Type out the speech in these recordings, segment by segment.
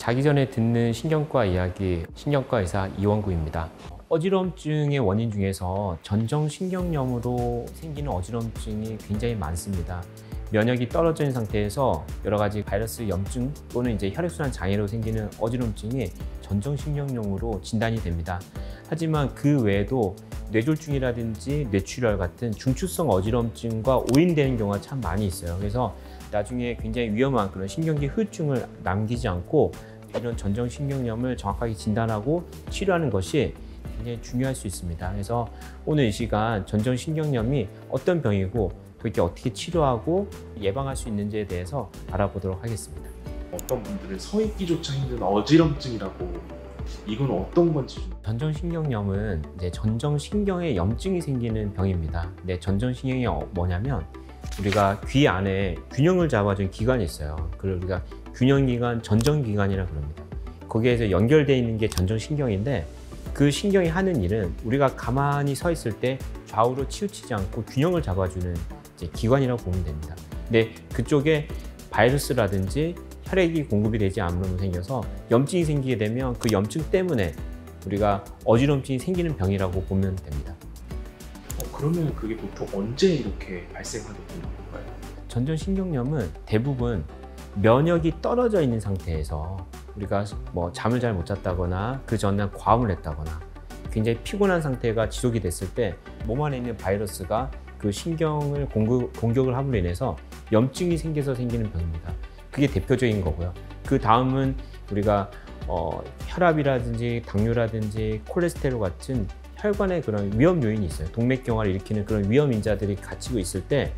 자기 전에 듣는 신경과 이야기, 신경과 의사 이원구입니다. 어지럼증의 원인 중에서 전정신경염으로 생기는 어지럼증이 굉장히 많습니다. 면역이 떨어져 있는 상태에서 여러 가지 바이러스 염증 또는 이제 혈액순환 장애로 생기는 어지럼증이 전정신경염으로 진단이 됩니다. 하지만 그 외에도 뇌졸중이라든지 뇌출혈 같은 중추성 어지럼증과 오인되는 경우가 참 많이 있어요. 그래서 나중에 굉장히 위험한 그런 신경계 후유증을 남기지 않고 이런 전정신경염을 정확하게 진단하고 치료하는 것이 굉장히 중요할 수 있습니다. 그래서 오늘 이 시간 전정신경염이 어떤 병이고 그렇게 어떻게 치료하고 예방할 수 있는지에 대해서 알아보도록 하겠습니다. 어떤 분들은 서 있기조차 힘든 어지럼증이라고, 이건 어떤 건지 좀. 전정신경염은 이제 전정신경에 염증이 생기는 병입니다. 근데 전정신경이 뭐냐면 우리가 귀 안에 균형을 잡아주는 기관이 있어요. 그걸 우리가 균형기관, 전정기관이라고 합니다. 거기에서 연결되어 있는 게 전정신경인데 그 신경이 하는 일은 우리가 가만히 서 있을 때 좌우로 치우치지 않고 균형을 잡아주는 이제 기관이라고 보면 됩니다. 근데 그쪽에 바이러스라든지 혈액이 공급이 되지 않으면 생겨서 염증이 생기게 되면 그 염증 때문에 우리가 어지럼증이 생기는 병이라고 보면 됩니다. 그러면 그게 보통 언제 이렇게 발생하게 되는 건가요? 전정신경염은 대부분 면역이 떨어져 있는 상태에서 우리가 뭐 잠을 잘 못 잤다거나 그 전날 과음을 했다거나 굉장히 피곤한 상태가 지속이 됐을 때 몸 안에 있는 바이러스가 그 신경을 공격을 함으로 인해서 염증이 생겨서 생기는 병입니다. 그게 대표적인 거고요. 그 다음은 우리가 혈압이라든지 당뇨라든지 콜레스테롤 같은 혈관에 그런 위험 요인이 있어요. 동맥경화를 일으키는 그런 위험 인자들이 갇히고 있을 때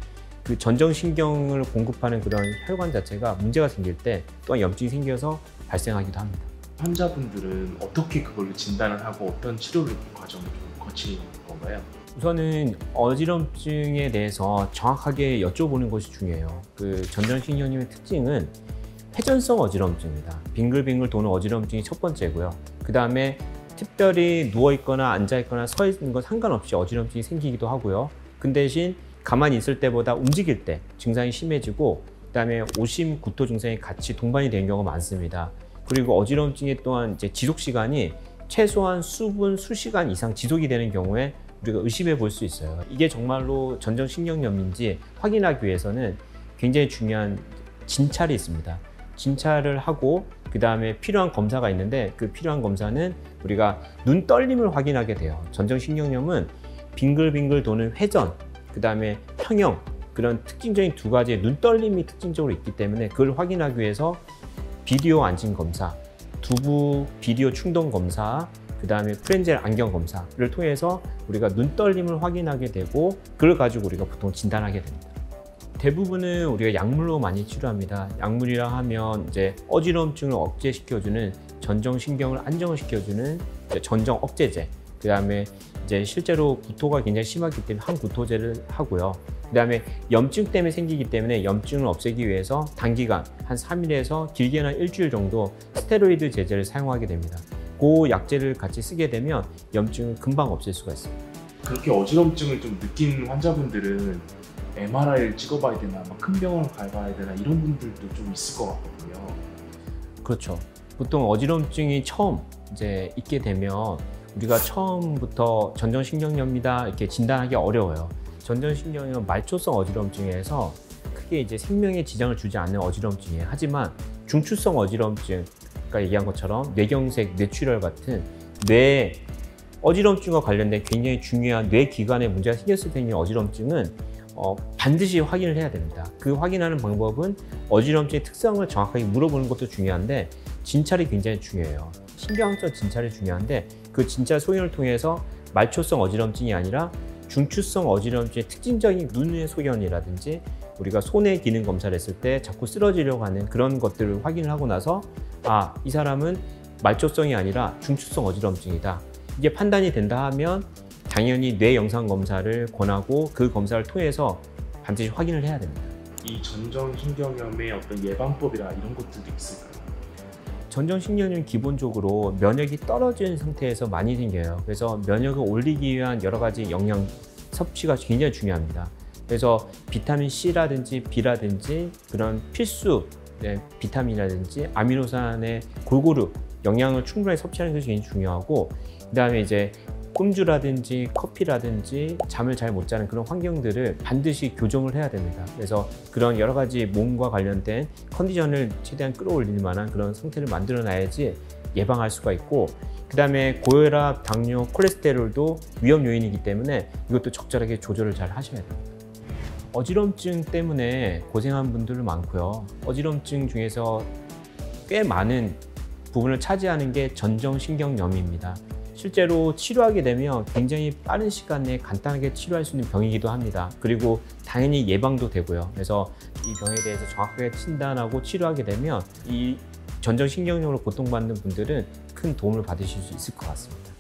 그 전정신경을 공급하는 그런 혈관 자체가 문제가 생길 때 또한 염증이 생겨서 발생하기도 합니다. 환자분들은 어떻게 그걸로 진단을 하고 어떤 치료를 과정을 좀 거치는 건가요? 우선은 어지럼증에 대해서 정확하게 여쭤보는 것이 중요해요. 그 전정신경염의 특징은 회전성 어지럼증입니다. 빙글빙글 도는 어지럼증이 첫 번째고요. 그 다음에 특별히 누워있거나 앉아있거나 서있는 건 상관없이 어지럼증이 생기기도 하고요. 그 대신 가만히 있을 때보다 움직일 때 증상이 심해지고 그 다음에 오심, 구토 증상이 같이 동반이 되는 경우가 많습니다. 그리고 어지럼증이 또한 이제 지속 시간이 최소한 수분, 수시간 이상 지속이 되는 경우에 우리가 의심해 볼 수 있어요. 이게 정말로 전정신경염인지 확인하기 위해서는 굉장히 중요한 진찰이 있습니다. 진찰을 하고 그 다음에 필요한 검사가 있는데 그 필요한 검사는 우리가 눈 떨림을 확인하게 돼요. 전정신경염은 빙글빙글 도는 회전, 그 다음에 평형, 그런 특징적인 두 가지의 눈 떨림이 특징적으로 있기 때문에 그걸 확인하기 위해서 비디오 안진 검사, 두부 비디오 충동 검사, 그 다음에 프렌젤 안경 검사를 통해서 우리가 눈 떨림을 확인하게 되고 그걸 가지고 우리가 보통 진단하게 됩니다. 대부분은 우리가 약물로 많이 치료합니다. 약물이라 하면 이제 어지럼증을 억제시켜주는 전정신경을 안정을 시켜주는 전정 억제제, 그 다음에 이제 실제로 구토가 굉장히 심하기 때문에 항구토제를 하고요. 그 다음에 염증 때문에 생기기 때문에 염증을 없애기 위해서 단기간 한 3일에서 길게는 일주일 정도 스테로이드 제제를 사용하게 됩니다. 그 약제를 같이 쓰게 되면 염증을 금방 없앨 수가 있습니다. 그렇게 어지럼증을 좀 느낀 환자분들은 MRI를 찍어봐야 되나, 큰 병원을 가봐야 되나 이런 분들도 좀 있을 것 같거든요. 그렇죠. 보통 어지럼증이 처음 이제 있게 되면 우리가 처음부터 전정신경염이다 이렇게 진단하기 어려워요. 전정신경염은 말초성 어지럼증에서 크게 이제 생명에 지장을 주지 않는 어지럼증이에요. 하지만 중추성 어지럼증, 아까 얘기한 것처럼 뇌경색, 뇌출혈 같은 뇌 어지럼증과 관련된 굉장히 중요한 뇌 기관에 문제가 생겼을 때 있는 어지럼증은 반드시 확인을 해야 됩니다. 그 확인하는 방법은 어지럼증의 특성을 정확하게 물어보는 것도 중요한데 진찰이 굉장히 중요해요. 신경학적 진찰이 중요한데 그 진찰 소견을 통해서 말초성 어지럼증이 아니라 중추성 어지럼증의 특징적인 눈의 소견이라든지 우리가 손의 기능 검사를 했을 때 자꾸 쓰러지려고 하는 그런 것들을 확인을 하고 나서 아, 이 사람은 말초성이 아니라 중추성 어지럼증이다. 이게 판단이 된다 하면 당연히 뇌 영상 검사를 권하고 그 검사를 통해서 반드시 확인을 해야 됩니다. 이 전정신경염의 어떤 예방법이나 이런 것들도 있을까요? 전정신경염은 기본적으로 면역이 떨어진 상태에서 많이 생겨요. 그래서 면역을 올리기 위한 여러 가지 영양 섭취가 굉장히 중요합니다. 그래서 비타민 C라든지 B라든지 그런 필수 비타민이라든지 아미노산의 골고루 영양을 충분히 섭취하는 것이 굉장히 중요하고, 그다음에 이제 꼼주라든지 커피라든지 잠을 잘 못 자는 그런 환경들을 반드시 교정을 해야 됩니다. 그래서 그런 여러 가지 몸과 관련된 컨디션을 최대한 끌어올릴 만한 그런 상태를 만들어 놔야지 예방할 수가 있고, 그 다음에 고혈압, 당뇨, 콜레스테롤도 위험 요인이기 때문에 이것도 적절하게 조절을 잘 하셔야 됩니다. 어지럼증 때문에 고생한 분들 많고요. 어지럼증 중에서 꽤 많은 부분을 차지하는 게 전정신경염입니다. 실제로 치료하게 되면 굉장히 빠른 시간 내에 간단하게 치료할 수 있는 병이기도 합니다. 그리고 당연히 예방도 되고요. 그래서 이 병에 대해서 정확하게 진단하고 치료하게 되면 이 전정신경염으로 고통받는 분들은 큰 도움을 받으실 수 있을 것 같습니다.